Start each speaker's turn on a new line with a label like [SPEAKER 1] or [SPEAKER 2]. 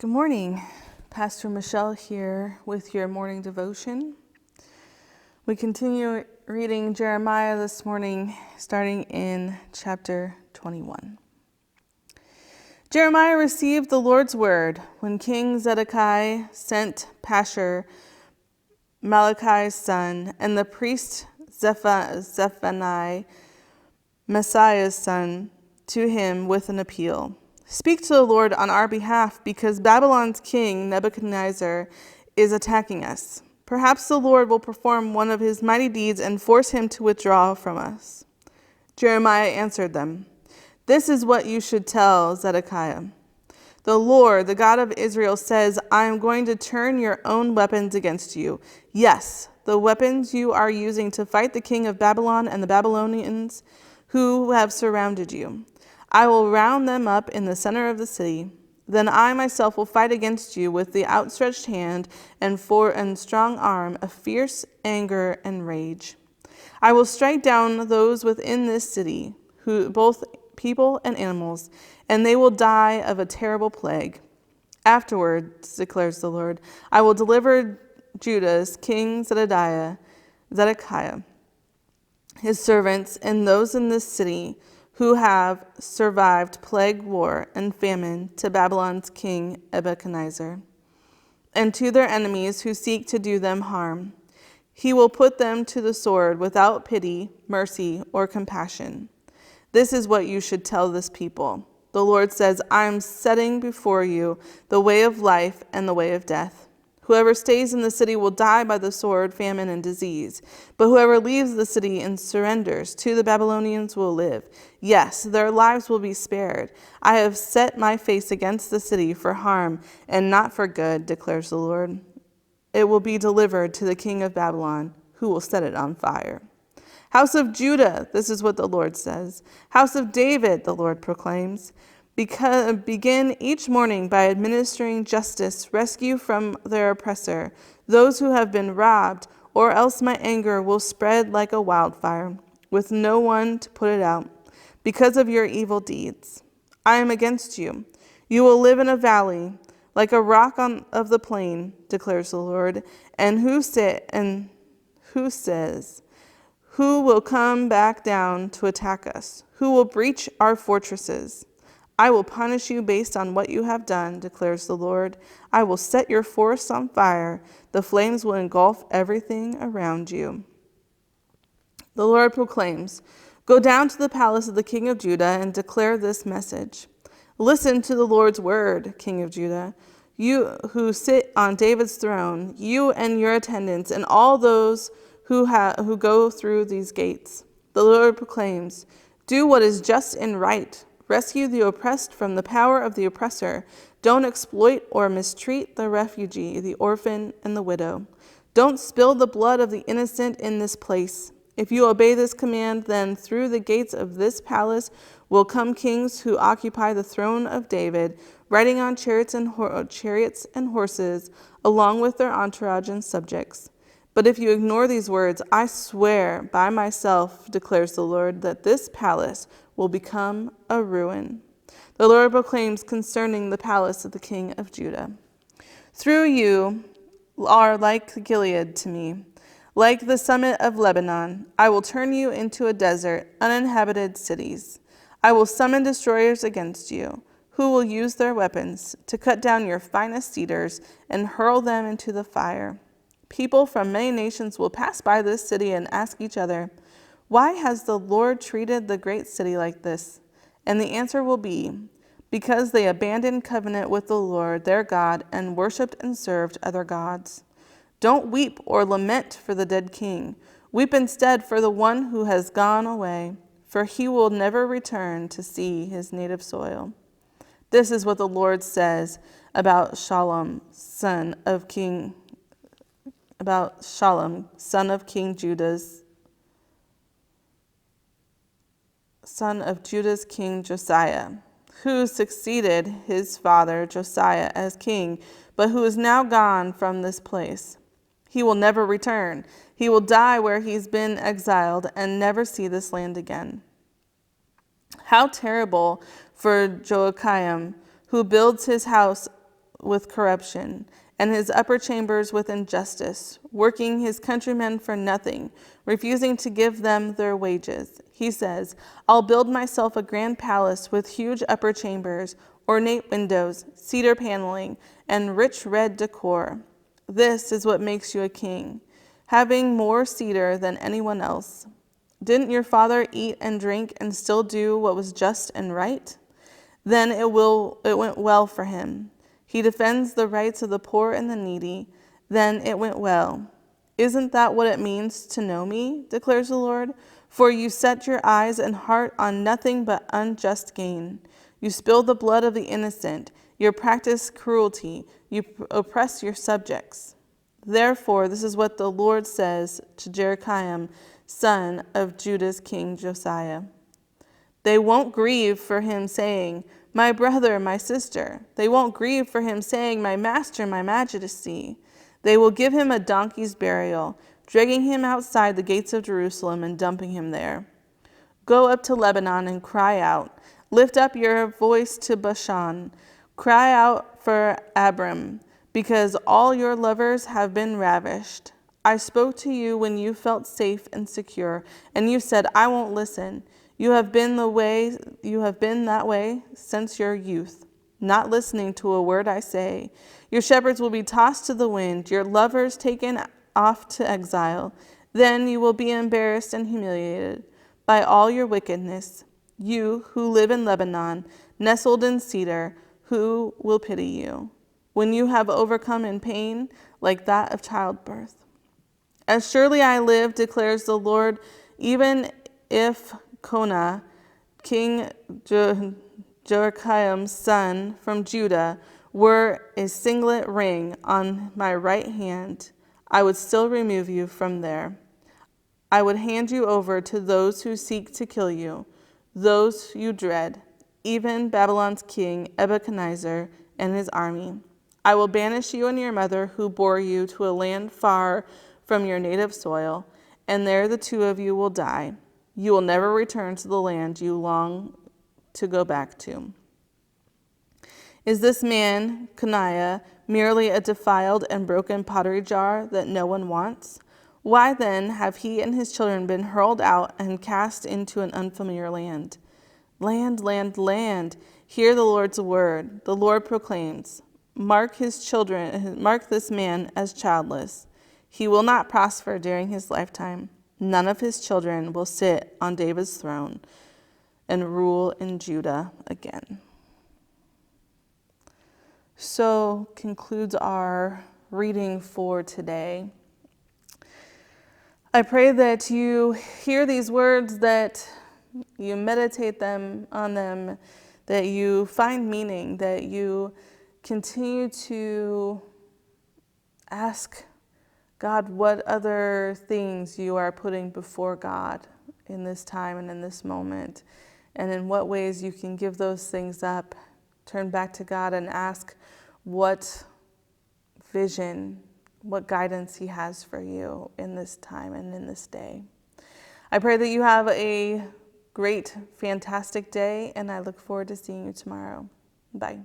[SPEAKER 1] Good morning. Pastor Michelle here with your morning devotion. We continue reading Jeremiah this morning, starting in chapter 21. Jeremiah received the Lord's word when King Zedekiah sent Pashur, Malachi's son, and the priest Zephaniah, Messiah's son, to him with an appeal. Speak to the Lord on our behalf, because Babylon's king, Nebuchadnezzar, is attacking us. Perhaps the Lord will perform one of his mighty deeds and force him to withdraw from us. Jeremiah answered them, "This is what you should tell Zedekiah. The Lord, the God of Israel, says, I am going to turn your own weapons against you. Yes, the weapons you are using to fight the king of Babylon and the Babylonians who have surrounded you. I will round them up in the center of the city. Then I myself will fight against you with the outstretched hand and strong arm of fierce anger and rage. I will strike down those within this city, both people and animals, and they will die of a terrible plague. Afterwards, declares the Lord, I will deliver Judah's king Zedekiah, his servants, and those in this city who have survived plague, war, and famine to Babylon's king Nebuchadnezzar, and to their enemies who seek to do them harm. He will put them to the sword without pity, mercy, or compassion. This is what you should tell this people. The Lord says, I am setting before you the way of life and the way of death. Whoever stays in the city will die by the sword, famine, and disease. But whoever leaves the city and surrenders to the Babylonians will live. Yes, their lives will be spared. I have set my face against the city for harm and not for good, declares the Lord. It will be delivered to the king of Babylon, who will set it on fire. House of Judah, this is what the Lord says. House of David, the Lord proclaims. Begin each morning by administering justice, rescue from their oppressor those who have been robbed, or else my anger will spread like a wildfire, with no one to put it out, because of your evil deeds. I am against you. You will live in a valley, like a rock of the plain, declares the Lord. And who says, who will come back down to attack us? Who will breach our fortresses? I will punish you based on what you have done, declares the Lord. I will set your forests on fire. The flames will engulf everything around you. The Lord proclaims, Go down to the palace of the king of Judah and declare this message. Listen to the Lord's word, King of Judah. You who sit on David's throne, you and your attendants, and all those who go through these gates. The Lord proclaims, Do what is just and right. Rescue the oppressed from the power of the oppressor. Don't exploit or mistreat the refugee, the orphan, and the widow. Don't spill the blood of the innocent in this place. If you obey this command, then through the gates of this palace will come kings who occupy the throne of David, riding on chariots and horses, along with their entourage and subjects. But if you ignore these words, I swear by myself, declares the Lord, that this palace will become a ruin. The Lord proclaims concerning the palace of the king of Judah. Through you are like Gilead to me, like the summit of Lebanon. I will turn you into a desert, uninhabited cities. I will summon destroyers against you, who will use their weapons to cut down your finest cedars and hurl them into the fire. People from many nations will pass by this city and ask each other, Why has the Lord treated the great city like this? And the answer will be, because they abandoned covenant with the Lord their God and worshipped and served other gods. Don't weep or lament for the dead king. Weep instead for the one who has gone away, for he will never return to see his native soil. This is what the Lord says about Shalom, son of King Judah's son of Judah's king Josiah, who succeeded his father Josiah as king, but who is now gone from this place. He will never return. He will die where he's been exiled and never see this land again. How terrible for Joachim, who builds his house with corruption, and his upper chambers with injustice, working his countrymen for nothing, refusing to give them their wages. He says, I'll build myself a grand palace with huge upper chambers, ornate windows, cedar paneling, and rich red decor. This is what makes you a king, having more cedar than anyone else. Didn't your father eat and drink and still do what was just and right? Then it went well for him. He defends the rights of the poor and the needy. Then it went well. Isn't that what it means to know me, declares the Lord? For you set your eyes and heart on nothing but unjust gain. You spill the blood of the innocent. You practice cruelty. You oppress your subjects. Therefore, this is what the Lord says to Jehoiakim, son of Judah's king Josiah. They won't grieve for him saying, my brother, my sister. They won't grieve for him saying, my master, my majesty. They will give him a donkey's burial, dragging him outside the gates of Jerusalem and dumping him there. Go up to Lebanon and cry out. Lift up your voice to Bashan. Cry out for Abram, because all your lovers have been ravished. I spoke to you when you felt safe and secure, and you said, I won't listen. You have been that way since your youth, not listening to a word I say. Your shepherds will be tossed to the wind, your lovers taken off to exile. Then you will be embarrassed and humiliated by all your wickedness. You who live in Lebanon, nestled in cedar, who will pity you when you have overcome in pain like that of childbirth? As surely I live, declares the Lord, even if Konah, King Jehoiakim's son from Judah, were a singlet ring on my right hand, I would still remove you from there. I would hand you over to those who seek to kill you, those you dread, even Babylon's king Nebuchadnezzar and his army. I will banish you and your mother who bore you to a land far from your native soil, and there the two of you will die. You will never return to the land you long to go back to. Is this man, Coniah, merely a defiled and broken pottery jar that no one wants? Why then have he and his children been hurled out and cast into an unfamiliar land? Land, land, land, hear the Lord's word. The Lord proclaims, mark this man as childless. He will not prosper during his lifetime. None of his children will sit on David's throne and rule in Judah again. So concludes our reading for today. I pray that you hear these words, that you meditate on them, that you find meaning, that you continue to ask God what other things you are putting before God in this time and in this moment, and in what ways you can give those things up, turn back to God and ask what vision, what guidance He has for you in this time and in this day. I pray that you have a great, fantastic day, and I look forward to seeing you tomorrow. Bye.